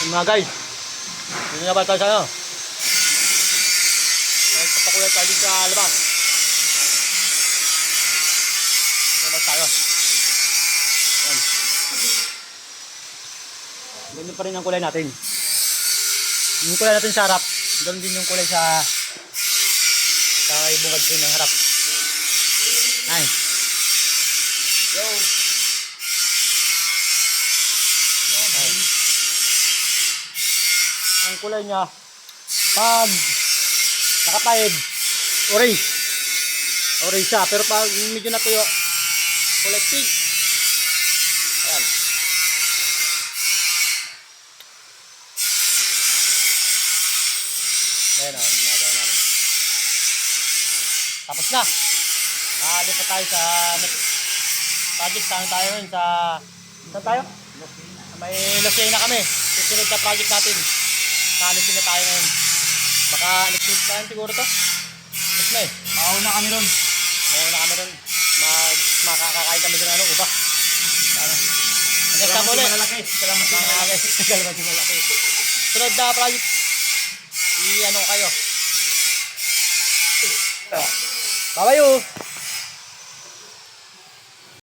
Mga guys, hindi na ba tayo sa ano? Papakulay tayo dito sa labas. Labas tayo. Ayan. Ganyan pa rin ang kulay natin. Yung kulay natin sa harap, ganoon din yung kulay sa bungad ko ng harap. Ay. Yo. Ay. Ang kulay niya, pag nakapahid, orange. Orange siya, pero pag medyo natuyo, kulay pink. Ayan. Ayan o, ginagawa namin. Tapos na. Lipat tayo sa project. Saan tayo yun? Saan tayo? May Lucena kami. Susunod na project natin. Kalisin na tayo ngayon. Baka next week na siguro to. Mas na eh. Mauna kami ron. Mauna kami ron. Makakakain kami doon ano, uba. Ano? Hanggang sa muli. Kalamansi malaki. Sunod na project. I-ano kayo. Babayo.